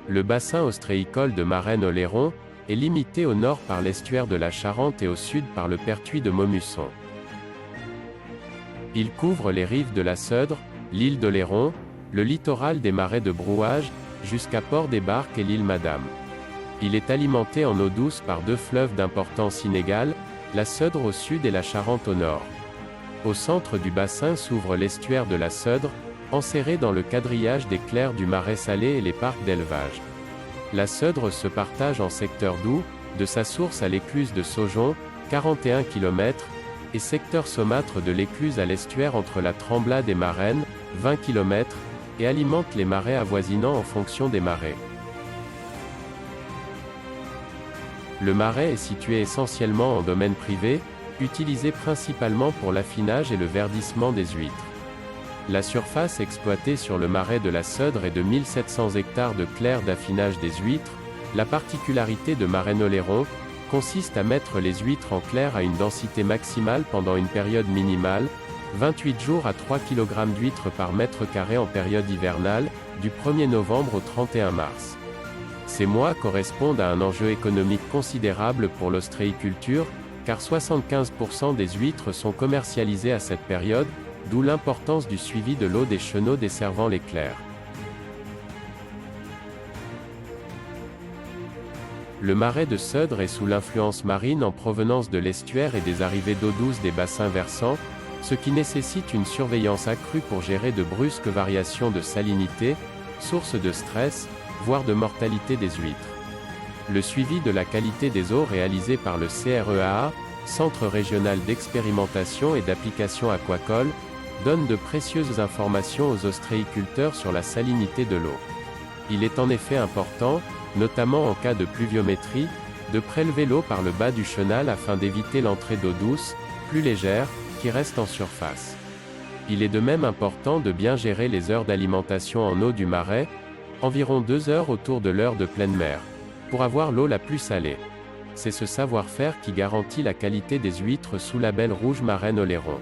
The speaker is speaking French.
Le bassin ostréicole de Marennes-Oléron est limité au nord par l'estuaire de la Charente et au sud par le pertuis de Maumusson. Il couvre les rives de la Seudre, l'île d'Oléron, le littoral des marais de Brouage, jusqu'à Port-des-Barques et l'île Madame. Il est alimenté en eau douce par deux fleuves d'importance inégale, la Seudre au sud et la Charente au nord. Au centre du bassin s'ouvre l'estuaire de la Seudre, enserré dans le quadrillage des clairs du Marais salé et les parcs d'élevage. La Seudre se partage en secteur doux, de sa source à l'écluse de Saujon, 41 km, et secteur saumâtre de l'écluse à l'estuaire entre la Tremblade et Marennes, 20 km, et alimente les marais avoisinants en fonction des marées. Le marais est situé essentiellement en domaine privé, utilisé principalement pour l'affinage et le verdissement des huîtres. La surface exploitée sur le marais de la Seudre est de 1700 hectares de clairs d'affinage des huîtres. La particularité de Marennes-Oléron consiste à mettre les huîtres en clair à une densité maximale pendant une période minimale, 28 jours à 3 kg d'huîtres par mètre carré en période hivernale, du 1er novembre au 31 mars. Ces mois correspondent à un enjeu économique considérable pour l'ostréiculture, car 75% des huîtres sont commercialisées à cette période, d'où l'importance du suivi de l'eau des chenaux desservant les clairs. Le marais de Seudre est sous l'influence marine en provenance de l'estuaire et des arrivées d'eau douce des bassins versants, ce qui nécessite une surveillance accrue pour gérer de brusques variations de salinité, source de stress, voire de mortalité des huîtres. Le suivi de la qualité des eaux réalisé par le CREAA, Centre régional d'expérimentation et d'application aquacole, donne de précieuses informations aux ostréiculteurs sur la salinité de l'eau. Il est en effet important, notamment en cas de pluviométrie, de prélever l'eau par le bas du chenal afin d'éviter l'entrée d'eau douce, plus légère, qui reste en surface. Il est de même important de bien gérer les heures d'alimentation en eau du marais, environ 2 heures autour de l'heure de pleine mer, pour avoir l'eau la plus salée. C'est ce savoir-faire qui garantit la qualité des huîtres sous label rouge Marennes-Oléron.